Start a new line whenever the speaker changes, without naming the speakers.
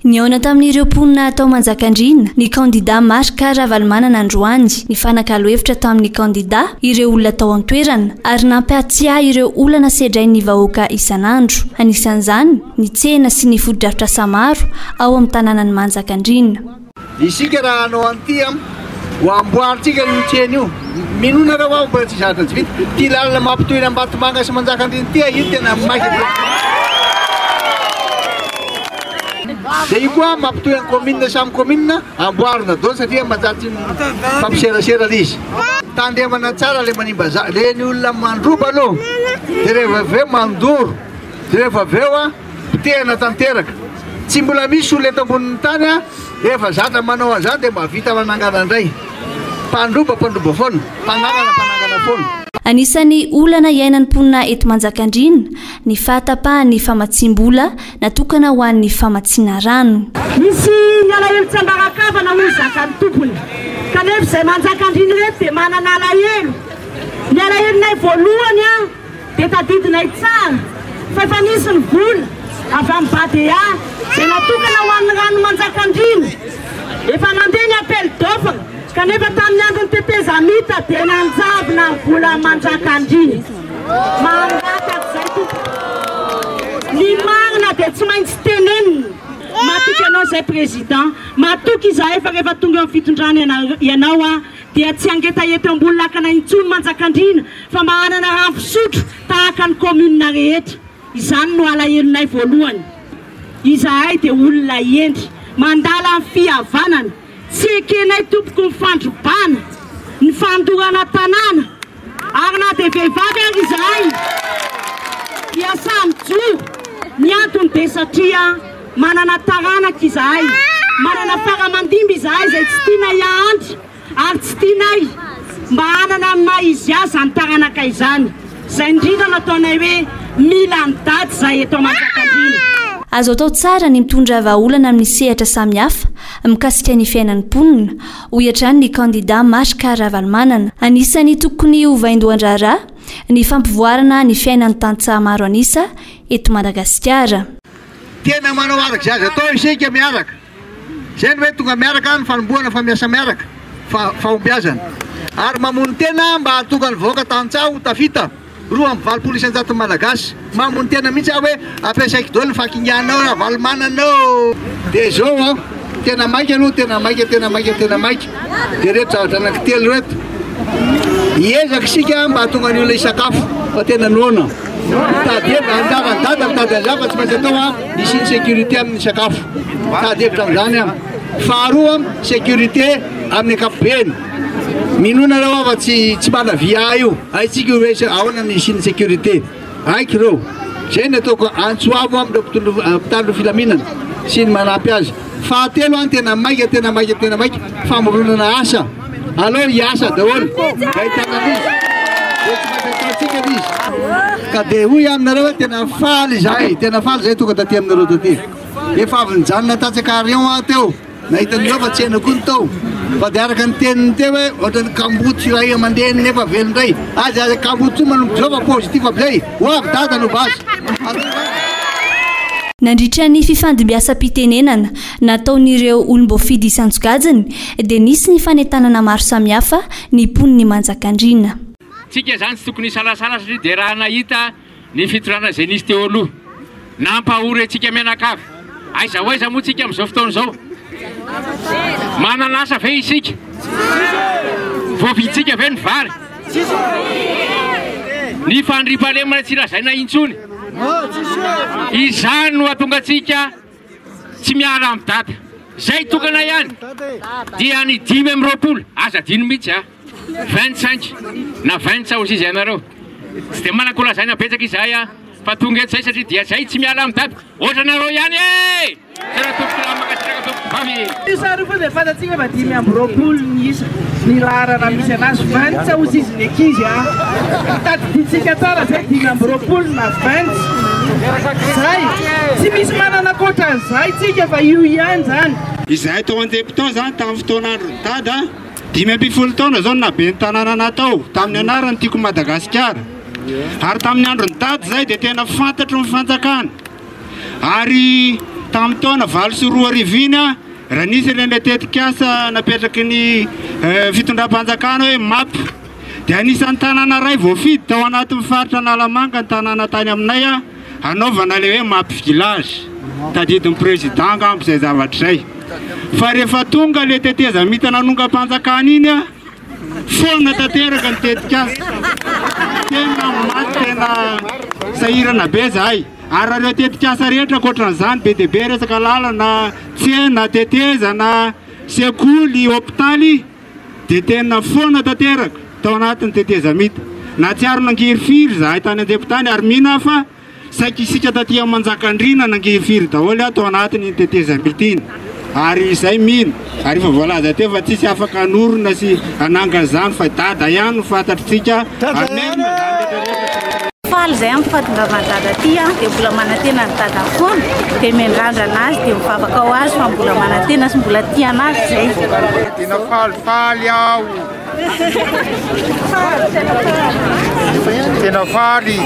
Niona tamin'ireo mponina atao Manjakandriana ny kandida Marc Ravalomanana androany ny fanakalo-hevitra tamin'ny kandida ireo olona tao an-toerana ary nampiatia ireo olana sedrain'ny vahoaka isan'andro. Anisan'izany ny tsena sy ny fotodrafitra samaro ao amin'ny tanànan'ny Manjakandriana.
Isika raha anao an'ity ho amboaritsika io tsena io. Minona raha ao mbola tsy zatra tsy vita. Ty lalana mampitohy Ambatomanga sy Manjakandriana ty io tena maika. Dia io koa mampitohy ny commune samy commune amboarina daholo satria mahazatsy fampiserasera izy. Tandemana tsara le manimba le ny olona mandroba aloha. Dia rehefa avy eo mandoro. Dia rehefa avy eo potehana tanteraka. Tsy mbola misy olona eto ambonin'ny tany efa zatra manao an'izany dia mahavita manangana indray. Mpandroba foana, mpanangana foana.
Anisan'ny olana iainan'ny mponina eto Manjakandriana ny fahatapahany famatsim-bola natokana ho an'ny famatsiana rano.
Misy ny alahelo tsy ambarakavana hoy zakan'ny tompony. Kanefa izay Manjakandriana reto dia manana alahelo. Ny alahelonay voalohany dia tadidinay tsara fa efa nisy ny vola avy amin'ny Badea izay natokana ho an'ny rano Manjakandriana. Efa nandeha ny appel d'offre kanefa tamin'ny andron'ny tetezamita dia nanjavona ny vola Manjakandriana. Mangataka izay ny marina dia tsy maintsy tenenina. Matoky ianao izay président, matoky izahay fa rehefa tonga amin'ny fitondrana ianao dia tsy angetaeta ambony lakana intsony Manjakandriana fa mahanana rano fisotro tahaka ny commune rehetra. Izany no alahelonay voalohany. Izahay dia olona endry mandala amin'ny fihavanana. Tsy ekenay tompoko ny fandrobana, ny fandorana tanàna, ary na dia vehivavy ary izahay. Hiasa mijoro, ny antony dia satria manana taranaka izahay, manana faramandimby izahay izay tsy tiana hiahandry ary tsy tianay mba hanana maha izy azy ny taranaka izany. Izay indrindra nataonay hoe mila ny daty izahay eto Manjakandriana.
Azo atao tsara ny mitondra vahaolana amin'ny sehatra samihafa mikasika ny fiainan'ny mponina, hoy ny kandida Marc Ravalomanana. Anisany tokony hovaindohan-draharaha ny fampivoarana ny fiainan'ny tantsaha maro anisa eto Madagasikara.
Tena manao araka zaza atao isika miaraka. Izay ny hoe tonga miaraka ny fanombohana fa miasa miaraka fahombiazana. Ary mamono tena mba hahatonga ny vahoaka tantsaha ho tafita. 2.9 malagasy mamony tena mihitsy hoe ampiasaiko daholo ny fakinganao Ravalomananao. Dia zao tena maika aloha tena maika. Dia reto zavatra anankitelo reto hiezaka isika mba hahatonga ny olona hisakafo fa tena noana. Tady hevitra anjara dada mitady an'izany fa tsy maintsy atao misy ny sécurité amin'ny sakafo. Tady hevitra amin'izany faharoa sécurité amin'ny ankapobeny. Minona reo fa tsy mana via io. Haitsika hoe ahoana ny siny sécurité. Haiko reo. Zay ny ataoko antsoavo amin'ny mpitandro filaminana sy ny manampy azy. Fahatelo tena maika famoronana asa. Aleo hiasa daholo. Ahitana izy. Ka dia hoy aminareo tena faly zay tonga taty aminareo taty. Efa avy nijanona tatsakarion teo. Nahitany fa tsy haina koa ny tao. Fa dia araka ny teniny teo hoe ohatrany kamboty firaia mandeha nefa velondray. Aza kamboty manomboka zao fa positif amin'izay. Ho avy dada no basy.
Nandritra ny fifandimbiasam-pitenenana nataon'ireo olom-boafidy isan-tsokajiny dia nisy ny fanentanana maro samihafa ny mponiny Manjakandriana.
Tsika zany tsy tokony salasala satria dia raha nahita ny fitorana izay nisy teo aloha nampahory antsika mianakavy. Aiza moa tsika amin'izao fotoana izao. Manana asa ve isika? Voaviditsika ve ny vary? Ny fandriam-pahalemana tsy lazaina intsony. Izany no hahatonga antsika tsy miala amin'ny data. Zay tokana ihany dia ny 5 aza dino mihitsy 25 na 20 hozy izy ianareo. Tsy dia manakolazaina betsaka izahay fa tonga eto zay satria dia zay tsy miala amin'ny data. Ohatra nareo ihany Tena tompoko makasiraka tompoko vavy.
Isary fa dia fantatsika fa 5 ny isa. Ny rarana misy anazy 20 hozy izy ny ankizy tadiditsika tsara zay 5 na 20. Zay tsy misy manana koatra an'izay tsika fa io ihany zany.
Izahay tao an-depitao zany tamin'ny fotoanandro ny tady 5 taona zao nabe ny tanàna natao tamin'ny anarany tiako Madagasikara. Ary tamin'ny andro ny tady zay dia tena fantatro ny fanjakana. Ary tamin'ny taona 24 raha nisy ilay tetikasa napetraky ny fitondram-panjakana hoe map dia anisan'ny tanàna ray voafidy tao anatin'ny faritra Analamanga ny tanàna tany aminay anaovana ilay hoe map village tadidin'ny président ngambo izay zavatra izay fa rehefa tonga ilay teteza mita nanonga-panjakana iny foana tanteraka ny tetikasa tena maty tena sahirana be zahay ary raha tetikasa rehetra ankoatran'izany be dia be resaka lalana tsena teteza na sekoly hôpitaly dia tena foana tanteraka tao anatin'ny teteza mita na tsy ary nangirifiry zahay tany an-depotany ary mihina fa saika isika taty Manjakandriana nangirifiry daholo tao anatin'ny teteza mita iny ary izay mihina ary efa voalaza teo fa tsisy afaka anorona sy anangana izany fa dada ihany no fantatritsika
faly zay amin'ny fahatongavan-dada aty dia mbola manantena ny dada foana dia miandrandra azy dia mivavaka ho azy fa mbola manantena sy mbola tia anazy zay
tena falifaly aho tena faly